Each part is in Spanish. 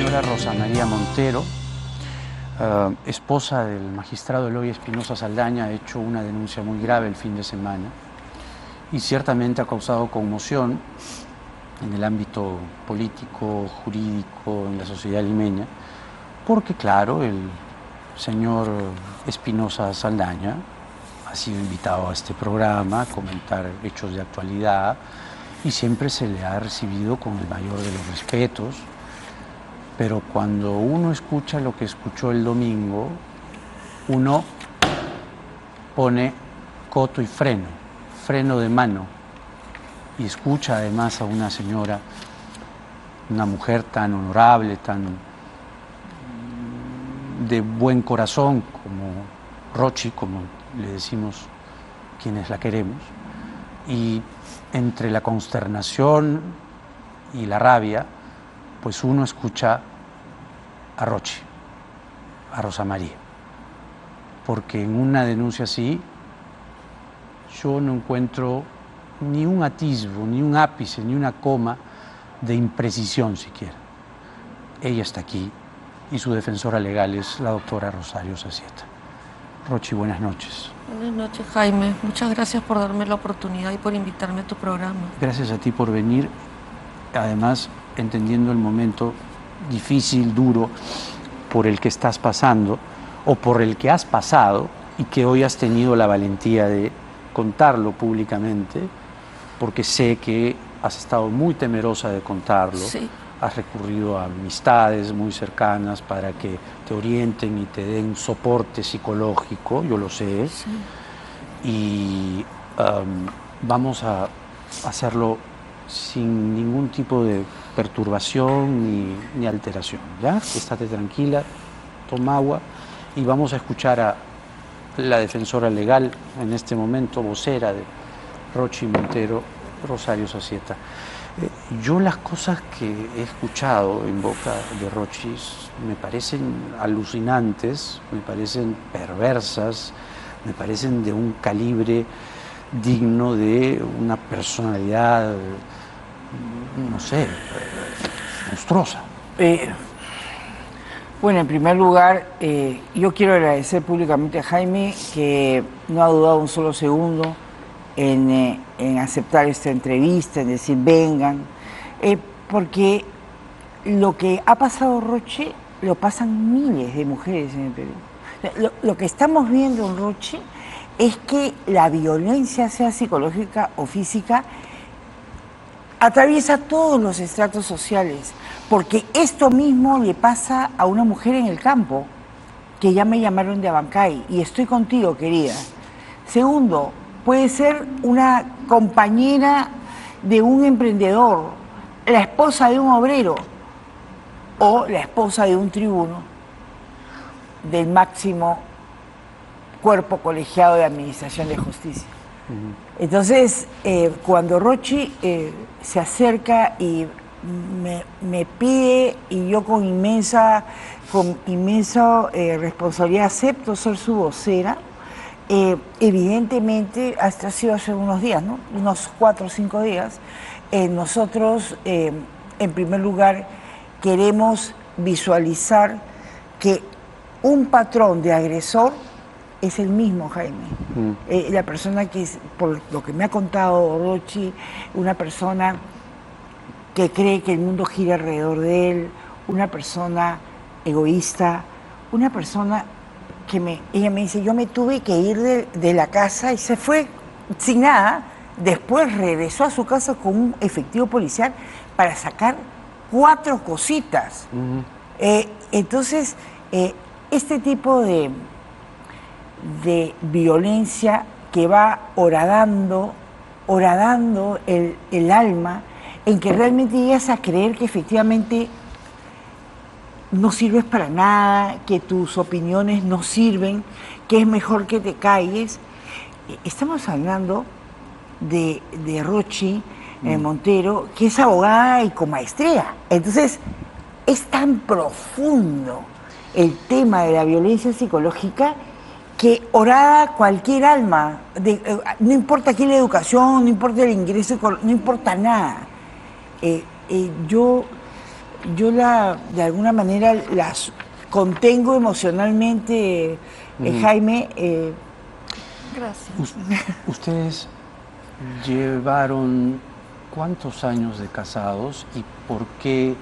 señora Rosa María Montero, esposa del magistrado Eloy Espinosa Saldaña, ha hecho una denuncia muy grave el fin de semana y ciertamente ha causado conmoción en el ámbito político, jurídico, en la sociedad limeña, porque claro, el señor Espinosa Saldaña ha sido invitado a este programa a comentar hechos de actualidad y siempre se le ha recibido con el mayor de los respetos. Pero cuando uno escucha lo que escuchó el domingo, uno pone coto y freno de mano, y escucha además a una señora, una mujer tan honorable, tan de buen corazón como Rochi, como le decimos quienes la queremos, y entre la consternación y la rabia, pues uno escucha a Rochi, a Rosa María, porque en una denuncia así yo no encuentro ni un atisbo, ni un ápice, ni una coma de imprecisión siquiera. Ella está aquí y su defensora legal es la doctora Rosario Sacieta. Rochi, buenas noches. Buenas noches, Jaime. Muchas gracias por darme la oportunidad y por invitarme a tu programa. Gracias a ti por venir, además entendiendo el momento difícil, duro, por el que estás pasando o por el que has pasado y que hoy has tenido la valentía de contarlo públicamente, porque sé que has estado muy temerosa de contarlo. Sí. Has recurrido a amistades muy cercanas para que te orienten y te den soporte psicológico, yo lo sé. Sí. Y vamos a hacerlo sin ningún tipo de perturbación ni alteración, ¿ya? Estate tranquila, toma agua y vamos a escuchar a la defensora legal, en este momento vocera de Rochi Montero, Rosario Sacieta. Yo las cosas que he escuchado en boca de Rochi me parecen alucinantes, me parecen perversas, me parecen de un calibre digno de una personalidad, no sé, monstruosa. Bueno, en primer lugar, yo quiero agradecer públicamente a Jaime, que no ha dudado un solo segundo en aceptar esta entrevista, en decir vengan, porque lo que ha pasado Rochi lo pasan miles de mujeres en el Perú. Lo que estamos viendo en Rochi es que la violencia, sea psicológica o física, atraviesa todos los estratos sociales, porque esto mismo le pasa a una mujer en el campo, que ya me llamaron de Abancay, y estoy contigo, querida. Segundo, puede ser una compañera de un emprendedor, la esposa de un obrero, o la esposa de un tribuno del máximo cuerpo colegiado de administración de justicia. Entonces, cuando Rochi se acerca y me pide, y yo con inmensa responsabilidad acepto ser su vocera, evidentemente, esto ha sido hace unos días, ¿no? Unos 4 o 5 días, nosotros, en primer lugar, queremos visualizar que un patrón de agresor es el mismo, Jaime. La persona que, por lo que me ha contado Rochi, una persona que cree que el mundo gira alrededor de él, una persona egoísta, una persona que ella me dice, yo me tuve que ir de la casa y se fue sin nada, después regresó a su casa con un efectivo policial para sacar 4 cositas. Entonces, este tipo de violencia que va horadando el alma, en que realmente llegas a creer que efectivamente no sirves para nada, que tus opiniones no sirven, que es mejor que te calles. Estamos hablando de Rochi Montero, que es abogada y con maestría. Entonces, es tan profundo el tema de la violencia psicológica que horada cualquier alma, no importa aquí la educación, no importa el ingreso, no importa nada. Yo yo de alguna manera las contengo emocionalmente, Jaime. Gracias. Ustedes llevaron ¿cuántos años de casados y por qué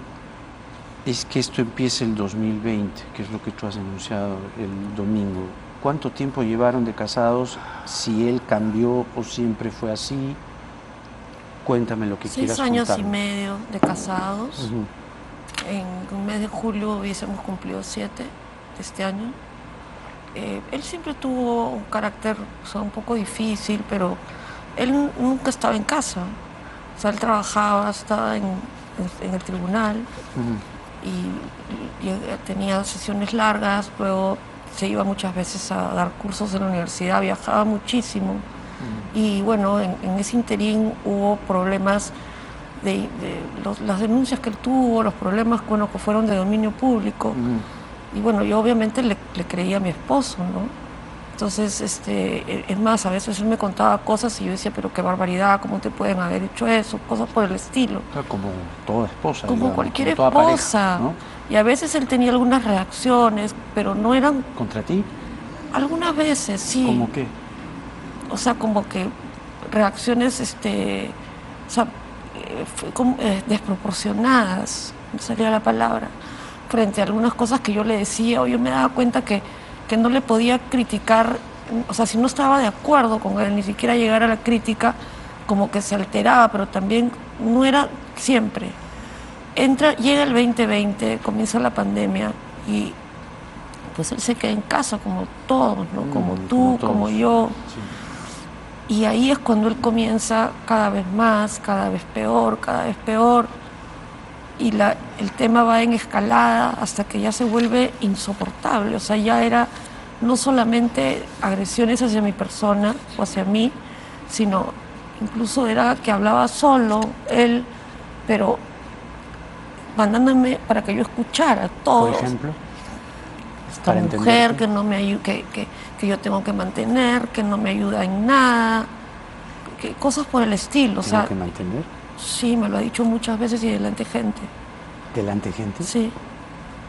es que esto empieza el 2020, que es lo que tú has anunciado el domingo? ¿Cuánto tiempo llevaron de casados? Si él cambió o siempre fue así. Cuéntame lo que quieras 6 años contarme. y medio de casados. En un mes de julio hubiésemos cumplido 7 de este año. Él siempre tuvo un carácter, o sea, un poco difícil, pero él nunca estaba en casa. O sea, él trabajaba, estaba en el tribunal y tenía sesiones largas, luego se iba muchas veces a dar cursos en la universidad, viajaba muchísimo. Y bueno, en ese interín hubo problemas de las denuncias que él tuvo, los problemas bueno, que fueron de dominio público. Y bueno, yo obviamente le creía a mi esposo, ¿no? Entonces, es más, a veces él me contaba cosas y yo decía, pero qué barbaridad, ¿cómo te pueden haber hecho eso? Cosas por el estilo. Como toda esposa. Como digamos, cualquier como toda esposa. pareja, ¿no? Y a veces él tenía algunas reacciones, pero no eran... ¿Contra ti? Algunas veces, sí. ¿Cómo qué? O sea, como que reacciones, o sea, desproporcionadas, no sería la palabra, frente a algunas cosas que yo le decía, o yo me daba cuenta que no le podía criticar, o sea, si no estaba de acuerdo con él, ni siquiera llegar a la crítica, como que se alteraba, pero también no era siempre. Llega el 2020, comienza la pandemia y pues él se queda en casa como todos, ¿no? Como tú, como yo. Sí. Y ahí es cuando él comienza cada vez más, cada vez peor, y el tema va en escalada hasta que ya se vuelve insoportable. O sea, ya era no solamente agresiones hacia mi persona o hacia mí, sino incluso era que hablaba solo, él, pero mandándome para que yo escuchara todo. Por ejemplo, esta mujer que no me ayuda, que yo tengo que mantener, que no me ayuda en nada, que cosas por el estilo. ¿Tengo que mantener? Sí, me lo ha dicho muchas veces y delante de gente. ¿Delante de gente? Sí.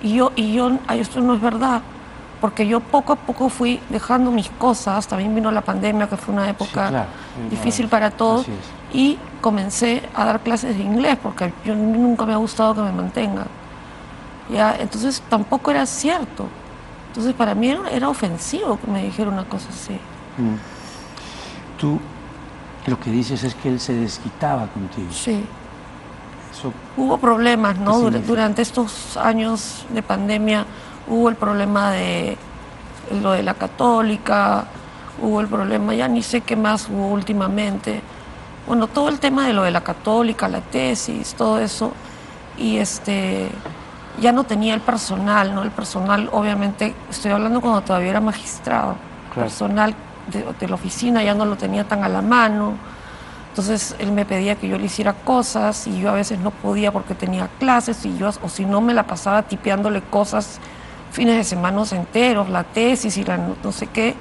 Y yo, esto no es verdad, porque yo poco a poco fui dejando mis cosas, también vino la pandemia, que fue una época difícil para todos, y comencé a dar clases de inglés, porque yo nunca me ha gustado que me mantengan. ¿Ya? Entonces tampoco era cierto. Entonces para mí era ofensivo que me dijera una cosa así. Tú lo que dices es que él se desquitaba contigo. Sí. Eso, hubo problemas, ¿no? Durante estos años de pandemia hubo el problema de lo de la católica, hubo el problema, ya ni sé qué más hubo últimamente. Bueno, todo el tema de lo de la católica, la tesis, todo eso. Y ya no tenía el personal, ¿no? El personal, obviamente, estoy hablando cuando todavía era magistrado. Claro. Personal de la oficina ya no lo tenía tan a la mano. Entonces él me pedía que yo le hiciera cosas y yo a veces no podía porque tenía clases o si no me la pasaba tipeándole cosas fines de semana enteros, la tesis y la no sé qué.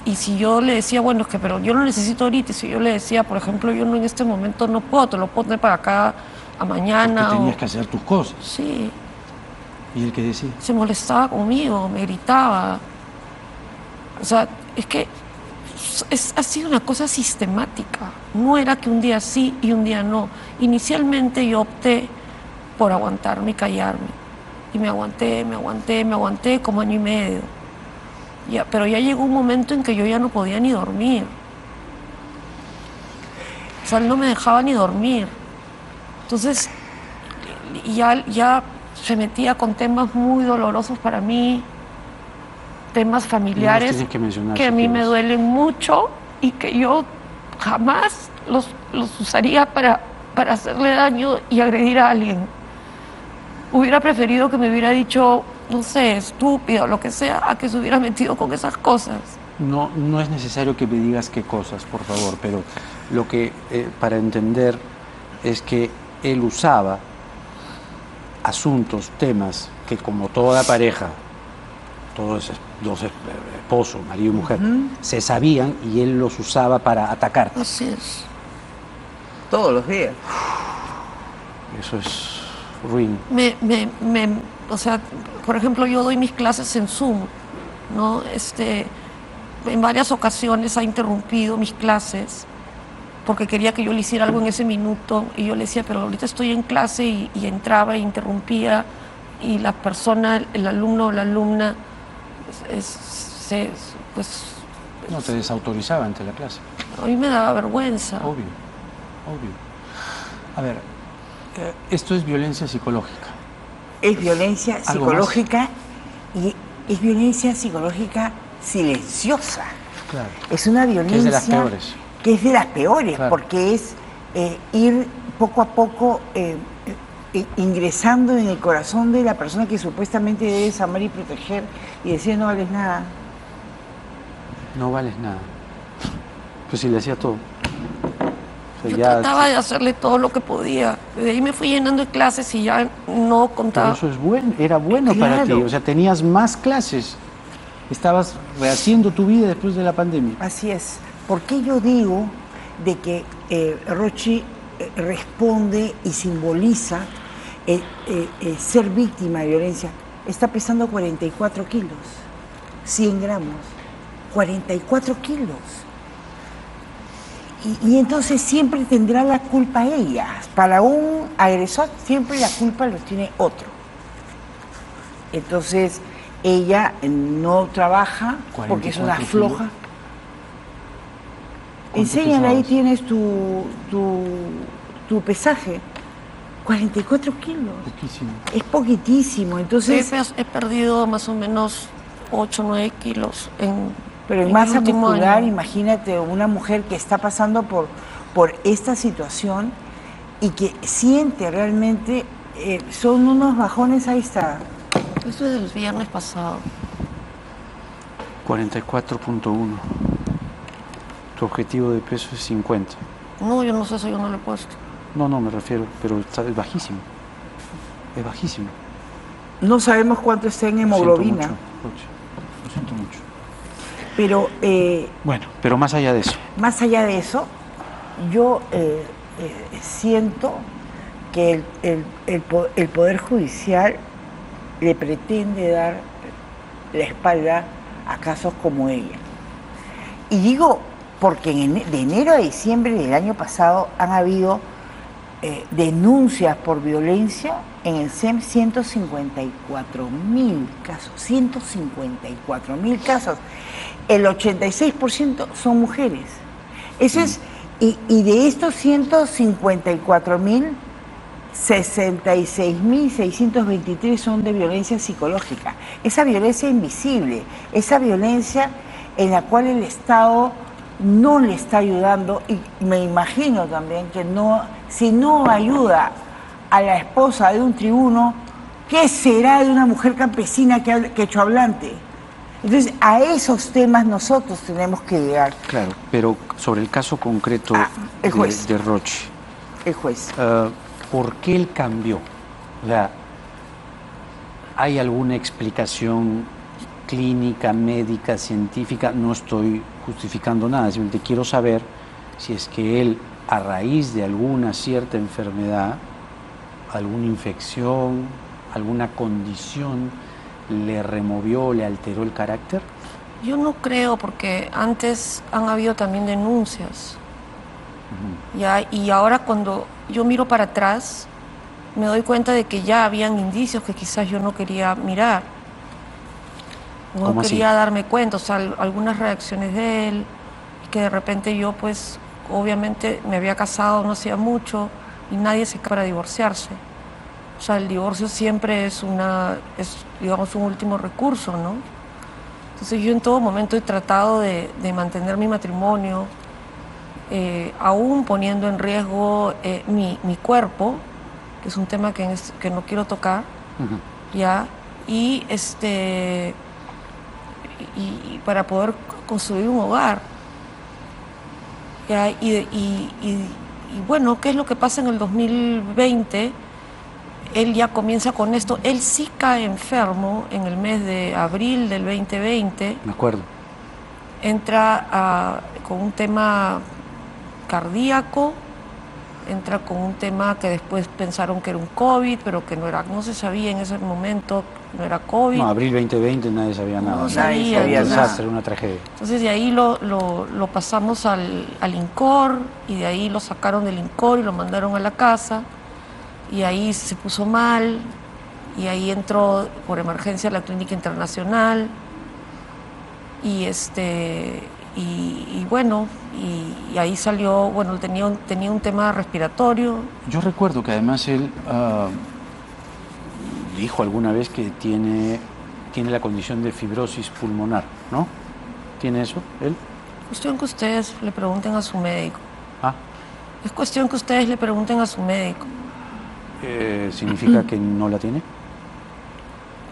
Y si yo le decía, bueno, es que pero yo lo necesito ahorita, y si yo le decía, por ejemplo, yo no en este momento no puedo, te lo puedo poner para acá a mañana. Porque tenías que hacer tus cosas. Sí. ¿Y él qué decía? Se molestaba conmigo, me gritaba. O sea, es que ha sido una cosa sistemática. No era que un día sí y un día no. Inicialmente yo opté por aguantarme y callarme. Y me aguanté como año y medio. Pero ya llegó un momento en que yo ya no podía ni dormir. O sea, él no me dejaba ni dormir. Entonces, ya se metía con temas muy dolorosos para mí, temas familiares que a mí me duelen mucho y que yo jamás los usaría para hacerle daño y agredir a alguien. Hubiera preferido que me hubiera dicho, no sé, estúpido, lo que sea, a que se hubiera metido con esas cosas. No es necesario que me digas qué cosas, por favor, pero lo que para entender es que él usaba asuntos, temas que como toda pareja, todos dos esposos, marido y mujer, se sabían y él los usaba para atacarte. Así es. Todos los días. Eso es ruin. O sea, por ejemplo, yo doy mis clases en Zoom, ¿no? En varias ocasiones ha interrumpido mis clases porque quería que yo le hiciera algo en ese minuto y yo le decía, pero ahorita estoy en clase y entraba e interrumpía y la persona, el alumno o la alumna, pues... No, te desautorizaba ante la clase. A mí me daba vergüenza. Obvio. A ver, esto es violencia psicológica. Es violencia psicológica y es violencia psicológica silenciosa. Claro. Es una violencia que es de las peores. Que es de las peores, claro. Porque es ir poco a poco ingresando en el corazón de la persona que supuestamente debes amar y proteger y decir no vales nada. No vales nada. Pues si le hacía todo. O sea, yo trataba de hacerle todo lo que podía. De ahí me fui llenando de clases y ya no contaba. Pero eso es bueno, era bueno para ti. O sea, tenías más clases. Estabas rehaciendo tu vida después de la pandemia. Así es. ¿Por qué yo digo de que Rochy responde y simboliza ser víctima de violencia? Está pesando 44 kilos, 100 gramos, 44 kilos. Y entonces siempre tendrá la culpa ella. Para un agresor siempre la culpa lo tiene otro. Entonces ella no trabaja porque es una floja. Enséñale, ahí tienes tu pesaje. 44 kilos. Poquísimo. Es poquitísimo. Entonces, he perdido más o menos 8 o 9 kilos pero en masa muscular, imagínate una mujer que está pasando por esta situación y que siente realmente, son unos bajones, ahí está. Eso es del viernes pasado. 44.1. Tu objetivo de peso es 50. No, yo no sé, eso yo no lo he puesto. No, me refiero, pero es bajísimo. Es bajísimo. No sabemos cuánto está en hemoglobina. Lo siento mucho. Pero, bueno, pero más allá de eso. Más allá de eso, yo siento que el Poder Judicial le pretende dar la espalda a casos como ella. Y digo, porque de enero a diciembre del año pasado han habido denuncias por violencia en el SEM 154.000 casos. 154.000 casos. El 86% son mujeres. Eso es, y de estos 154.000, 66.623 son de violencia psicológica. Esa violencia invisible, esa violencia en la cual el Estado no le está ayudando, y me imagino también que si no ayuda a la esposa de un tribuno, ¿qué será de una mujer campesina quechohablante? Entonces, a esos temas nosotros tenemos que llegar. Claro, pero sobre el caso concreto de Rochy. El juez. ¿Por qué él cambió? O sea, ¿hay alguna explicación clínica, médica, científica? No estoy justificando nada, simplemente quiero saber si es que él, a raíz de alguna cierta enfermedad, alguna infección, alguna condición, le removió, le alteró el carácter. Yo no creo, porque antes han habido también denuncias. ¿Ya? Y ahora cuando yo miro para atrás, me doy cuenta de que ya habían indicios que quizás yo no quería mirar. No quería darme cuenta, o sea, algunas reacciones de él, que de repente yo, pues, obviamente me había casado no hacía mucho y nadie se casa para divorciarse. O sea, el divorcio siempre es digamos, un último recurso, ¿no? Entonces yo en todo momento he tratado de mantener mi matrimonio, aún poniendo en riesgo mi cuerpo, que es un tema que no quiero tocar, ¿ya? Y para poder construir un hogar. ¿Ya? Y bueno, ¿qué es lo que pasa en el 2020? Él ya comienza con esto. Él sí cae enfermo en el mes de abril del 2020. Me acuerdo. Entra con un tema cardíaco entra con un tema que después pensaron que era un COVID, pero que no era, no se sabía en ese momento, no era COVID. No, abril 2020 nadie sabía nada. No sabía, sabía Un nada. desastre, una tragedia. Entonces de ahí lo pasamos al INCOR, y de ahí lo sacaron del INCOR y lo mandaron a la casa, y ahí se puso mal, y ahí entró por emergencia a la Clínica Internacional, y bueno, y ahí salió, bueno, tenía un tema respiratorio. Yo recuerdo que además él dijo alguna vez que tiene la condición de fibrosis pulmonar, ¿no? ¿Tiene eso él? Cuestión que ustedes le pregunten a su médico. Ah, Es cuestión que ustedes le pregunten a su médico. ¿significa que no la tiene?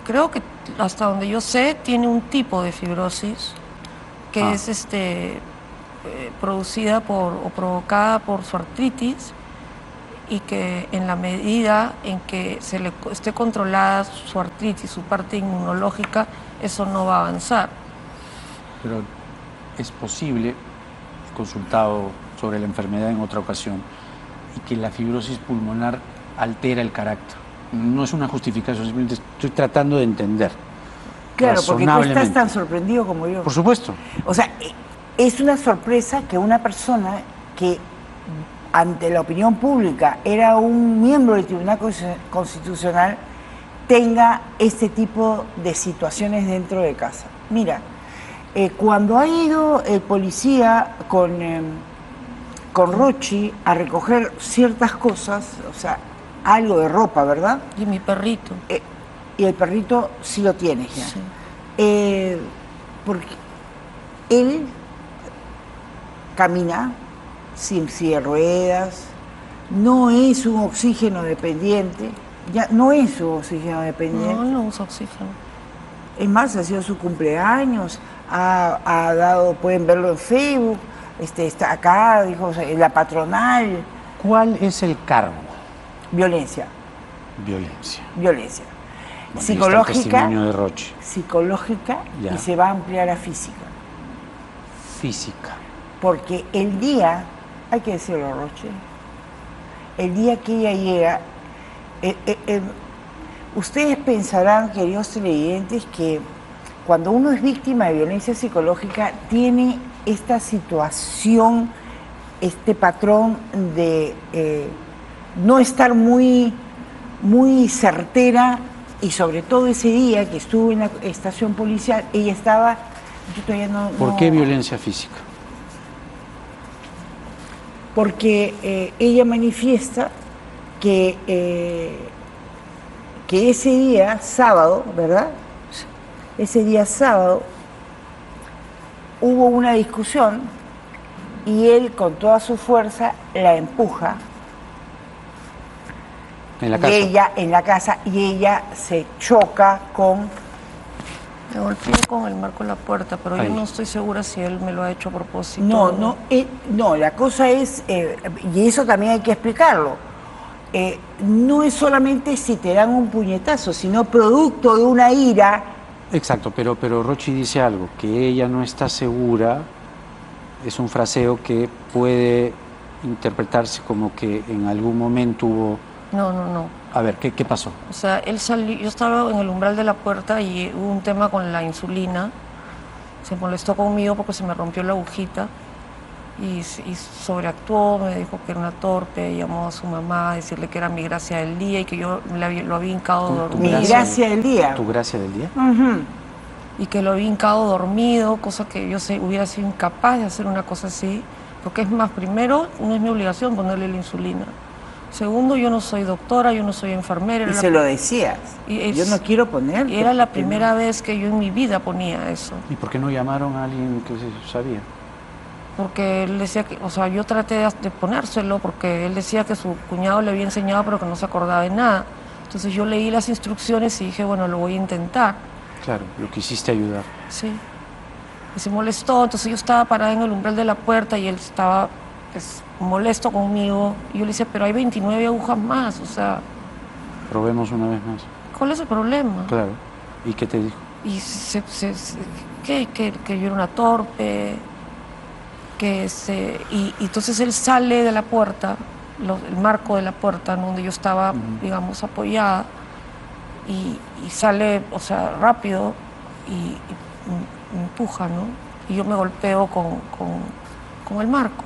Creo que hasta donde yo sé tiene un tipo de fibrosis que es producida o provocada por su artritis, y que en la medida en que se le esté controlada su artritis, su parte inmunológica, eso no va a avanzar. Pero es posible, he consultado sobre la enfermedad en otra ocasión, y que la fibrosis pulmonar altera el carácter. No es una justificación, simplemente estoy tratando de entender. Claro, porque tú estás Razonablemente. tan sorprendido como yo. Por supuesto. O sea, es una sorpresa que una persona que ante la opinión pública era un miembro del Tribunal Constitucional tenga este tipo de situaciones dentro de casa. Mira, cuando ha ido el policía con Rochi a recoger ciertas cosas, o sea, algo de ropa, ¿verdad? Y mi perrito. Y el perrito sí lo tienes ya. Sí. Porque él camina sin silla de ruedas, no es un oxígeno dependiente, ya no es un oxígeno dependiente. No usa oxígeno. Es más, ha sido su cumpleaños, ha dado, pueden verlo en Facebook, está acá, dijo, o sea, en la patronal. ¿Cuál es el cargo? Violencia. Violencia. Bueno, psicológica, está el testimonio de Rochi. psicológica, Ya. y se va a ampliar a física. Física. Porque el día, hay que decirlo, Roche, el día que ella llega, ustedes pensarán, queridos televidentes, que cuando uno es víctima de violencia psicológica tiene esta situación, este patrón de no estar muy certera, y sobre todo ese día que estuvo en la estación policial, ella estaba, yo todavía no... ¿Por qué violencia física? Porque ella manifiesta que ese día sábado, ¿verdad? Ese día sábado hubo una discusión y él con toda su fuerza la empuja. En la casa. Y ella en la casa, y ella se choca con... Me golpeé con el marco de la puerta, pero Ahí. yo no estoy segura si él me lo ha hecho a propósito. No, la cosa es, y eso también hay que explicarlo, no es solamente si te dan un puñetazo, sino producto de una ira. Exacto, pero Rochi dice algo, que ella no está segura, es un fraseo que puede interpretarse como que en algún momento hubo... No. A ver, ¿qué pasó? O sea, él salió, yo estaba en el umbral de la puerta y hubo un tema con la insulina. Se molestó conmigo porque se me rompió la agujita y sobreactuó, me dijo que era una torpe, llamó a su mamá a decirle que era mi gracia del día y que yo lo había hincado Tu dormido. Mi gracia del día. ¿Tu gracia del día? Ujú. Y que lo había hincado dormido, cosa que yo hubiera sido incapaz de hacer una cosa así, porque es más, primero, no es mi obligación ponerle la insulina. Segundo, yo no soy doctora, yo no soy enfermera. Y se lo decías. Yo no quiero poner. Era la primera vez que yo en mi vida ponía eso. ¿Y por qué no llamaron a alguien que sabía? Porque él decía que, o sea, yo traté de ponérselo porque él decía que su cuñado le había enseñado pero que no se acordaba de nada. Entonces yo leí las instrucciones y dije, bueno, lo voy a intentar. Claro, lo quisiste ayudar. Sí. Y se molestó, entonces yo estaba parada en el umbral de la puerta y él estaba molesto conmigo. Y yo le decía, pero hay 29 agujas más, o sea... Probemos una vez más. ¿Cuál es el problema? Claro. ¿Y qué te dijo? Y que yo era una torpe, y entonces él sale de la puerta el marco de la puerta, ¿no? Donde yo estaba, digamos, apoyada, y sale, o sea, rápido y me empuja, ¿no? Y yo me golpeo con el marco.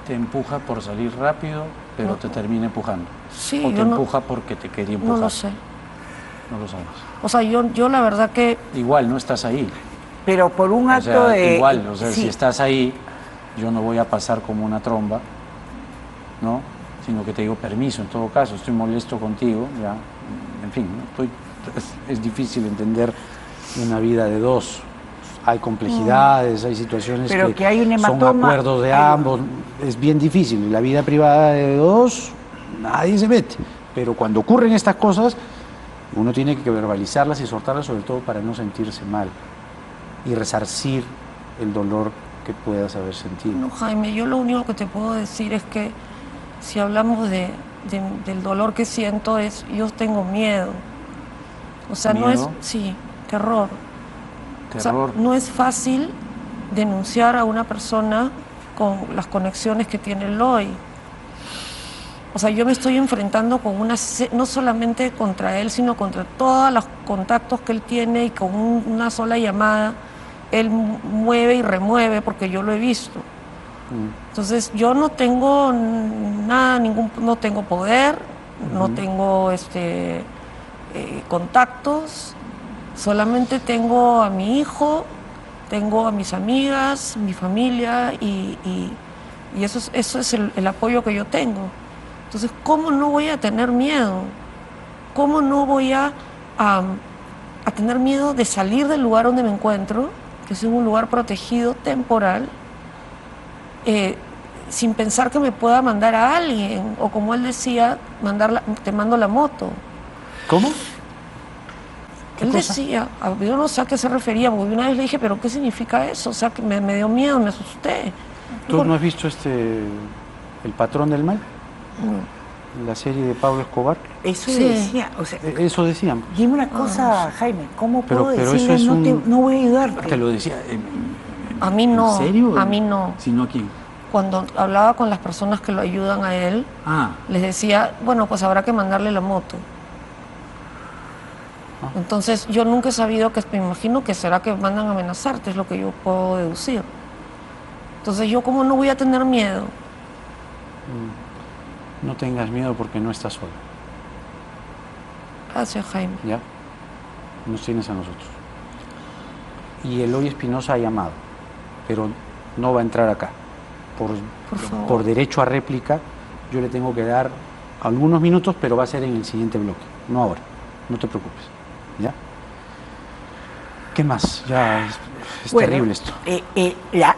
Te empuja por salir rápido, pero te termina empujando. Sí, o te empuja porque te quería empujar. No lo sé. No lo sabes. O sea, yo la verdad que... Igual, no estás ahí. Pero por un acto de... Igual, o sea, sí. si estás ahí, yo no voy a pasar como una tromba, ¿no? Sino que te digo permiso, en todo caso, estoy molesto contigo, ya, en fin, ¿no? Es difícil entender una vida de dos. Hay complejidades, hay situaciones que hay un son acuerdos de ambos, es bien difícil. La vida privada de dos, nadie se mete. Pero cuando ocurren estas cosas, uno tiene que verbalizarlas y soltarlas, sobre todo para no sentirse mal y resarcir el dolor que puedas haber sentido. No, Jaime, yo lo único que te puedo decir es que si hablamos del dolor que siento, yo tengo miedo. O sea, ¿Miedo? no es... Sí, terror. Terror. O sea, no es fácil denunciar a una persona con las conexiones que tiene el hoy. O sea, yo me estoy enfrentando con no solamente contra él, sino contra todos los contactos que él tiene, y con una sola llamada él mueve y remueve, porque yo lo he visto. Entonces yo no tengo nada, no tengo poder, no tengo contactos, solamente tengo a mi hijo, tengo a mis amigas, mi familia, y eso es el apoyo que yo tengo. Entonces, ¿cómo no voy a tener miedo? ¿Cómo no voy a tener miedo de salir del lugar donde me encuentro, que es un lugar protegido, temporal, sin pensar que me pueda mandar a alguien? O como él decía, te mando la moto. ¿Cómo? Él decía, yo no sé a qué se refería, porque una vez le dije, ¿pero qué significa eso? O sea, que me dio miedo, me asusté. ¿Tú no has visto El patrón del mal? La serie de Pablo Escobar. Eso Sí. decía, o sea, Eso decían. dime una cosa, Jaime, ¿cómo puedo Pero decirle eso es no voy a ayudarte? Te lo decía. A mí no. ¿En serio? A mí no. ¿Sino a quién? Cuando hablaba con las personas que lo ayudan a él, les decía, bueno, pues habrá que mandarle la moto. Entonces yo nunca he sabido, me imagino que será que mandan a amenazarte, es lo que yo puedo deducir. Entonces yo, ¿cómo no voy a tener miedo? No tengas miedo porque no estás sola. Gracias, Jaime. ¿Ya? Nos tienes a nosotros. Y Eloy Espinosa ha llamado, pero no va a entrar acá. Por derecho a réplica, yo le tengo que dar algunos minutos, pero va a ser en el siguiente bloque, no ahora. No te preocupes. ¿Ya? ¿Qué más? Ya es terrible esto.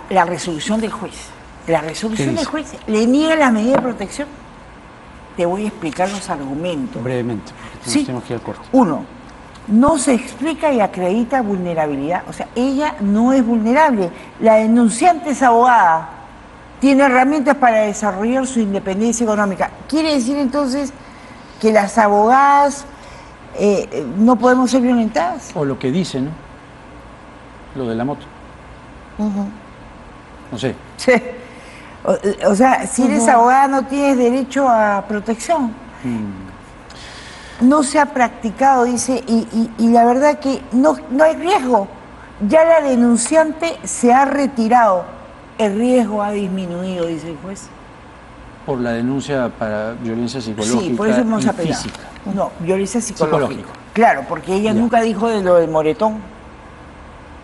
La resolución del juez. La resolución ¿Qué del dice? juez le niega la medida de protección. Te voy a explicar los argumentos. Brevemente, porque Sí. tenemos que ir al corte. Uno, no se explica y acredita vulnerabilidad. O sea, ella no es vulnerable. La denunciante es abogada. Tiene herramientas para desarrollar su independencia económica. ¿Quiere decir entonces que las abogadas no podemos ser violentadas? O lo que dice, ¿no? Lo de la moto. No sé. Sí. O sea, si eres abogada no tienes derecho a protección. No se ha practicado, dice, y la verdad que no hay riesgo. Ya la denunciante se ha retirado. El riesgo ha disminuido, dice el juez. Por la denuncia para violencia psicológica Sí, por eso hemos y apelado. física. No, violencia psicológica. Psicológica. Claro, porque ella Ya. nunca dijo de lo del moretón.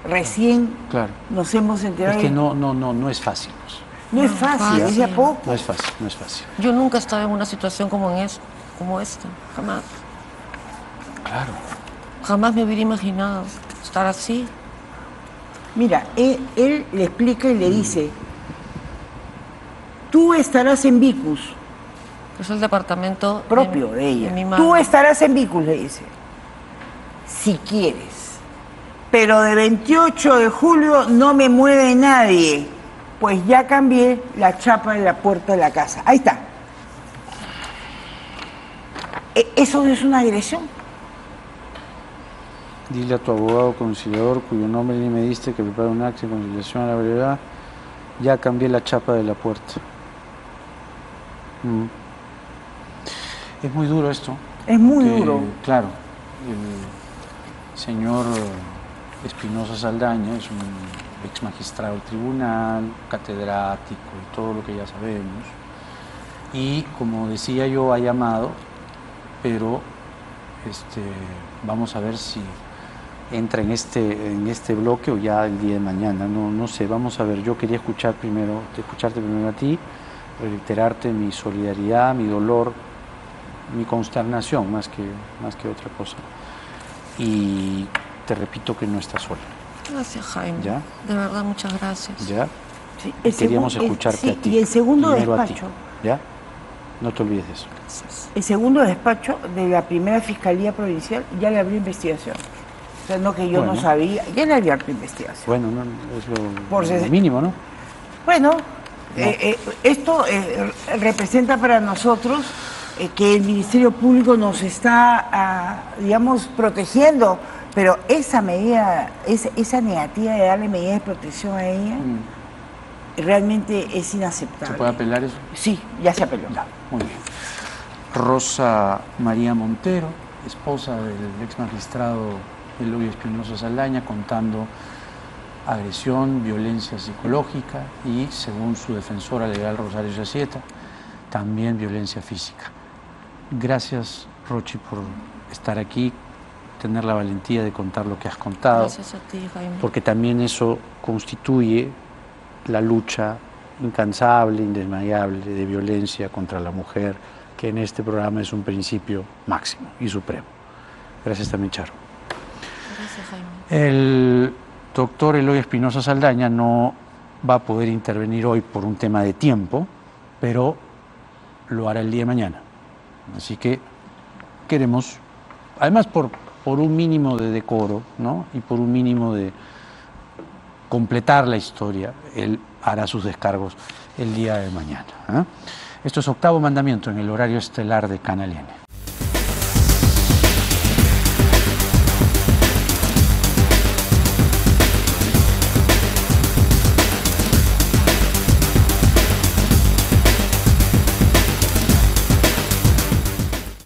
Recién Claro. nos hemos enterado. Es que no es fácil. Pues. No es fácil, es de a poco. No es fácil, no es fácil. Yo nunca he estado en una situación como esta, jamás. Claro. Jamás me hubiera imaginado estar así. Mira, él le explica y le dice, tú estarás en Vicus, Es el departamento propio de ella. mi madre. Tú estarás en Vicus, le dice, si quieres. Pero de 28 de julio no me mueve nadie, pues ya cambié la chapa de la puerta de la casa. Ahí está. Eso no es una agresión. Dile a tu abogado conciliador, cuyo nombre ni me diste, que prepare un acta de conciliación a la brevedad. Ya cambié la chapa de la puerta. Es muy duro esto. Es muy que, duro. Claro, el señor Espinosa Saldaña es un ex magistrado del tribunal, catedrático y todo lo que ya sabemos. Y como decía yo, ha llamado, pero vamos a ver si entra en este bloque o ya el día de mañana. No sé, vamos a ver. Yo quería escucharte primero a ti, reiterarte mi solidaridad, mi dolor, mi consternación más que otra cosa. Y te repito que no estás sola. Gracias, Jaime. ¿Ya? De verdad, muchas gracias. ¿Ya? Sí, Queríamos escucharte a ti. Y el segundo primero despacho. a ti, ¿ya? No te olvides de eso. Gracias. El segundo despacho de la primera Fiscalía Provincial ya le abrió investigación. O sea, no que yo no sabía, ya le había abierto investigación. Bueno, no, es lo mínimo, ¿no? Bueno, esto representa para nosotros que el Ministerio Público nos está, digamos, protegiendo, pero esa medida, esa negativa de darle medidas de protección a ella, realmente es inaceptable. ¿Se puede apelar eso? Sí, ya se apeló. Muy bien. Rosa María Montero, esposa del ex magistrado Eloy Espinosa Saldaña, contando agresión, violencia psicológica y, según su defensora legal Rosario Yacieta, también violencia física. Gracias, Rochi, por estar aquí, tener la valentía de contar lo que has contado. Gracias a ti, Jaime. Porque también eso constituye la lucha incansable, indesmayable de violencia contra la mujer, que en este programa es un principio máximo y supremo. Gracias también, Charo. Gracias, Jaime. El doctor Eloy Espinosa Saldaña no va a poder intervenir hoy por un tema de tiempo, pero lo hará el día de mañana. Así que queremos, además por un mínimo de decoro, ¿no? Y por un mínimo de completar la historia, él hará sus descargos el día de mañana. Esto es Octavo Mandamiento en el horario estelar de Canal N.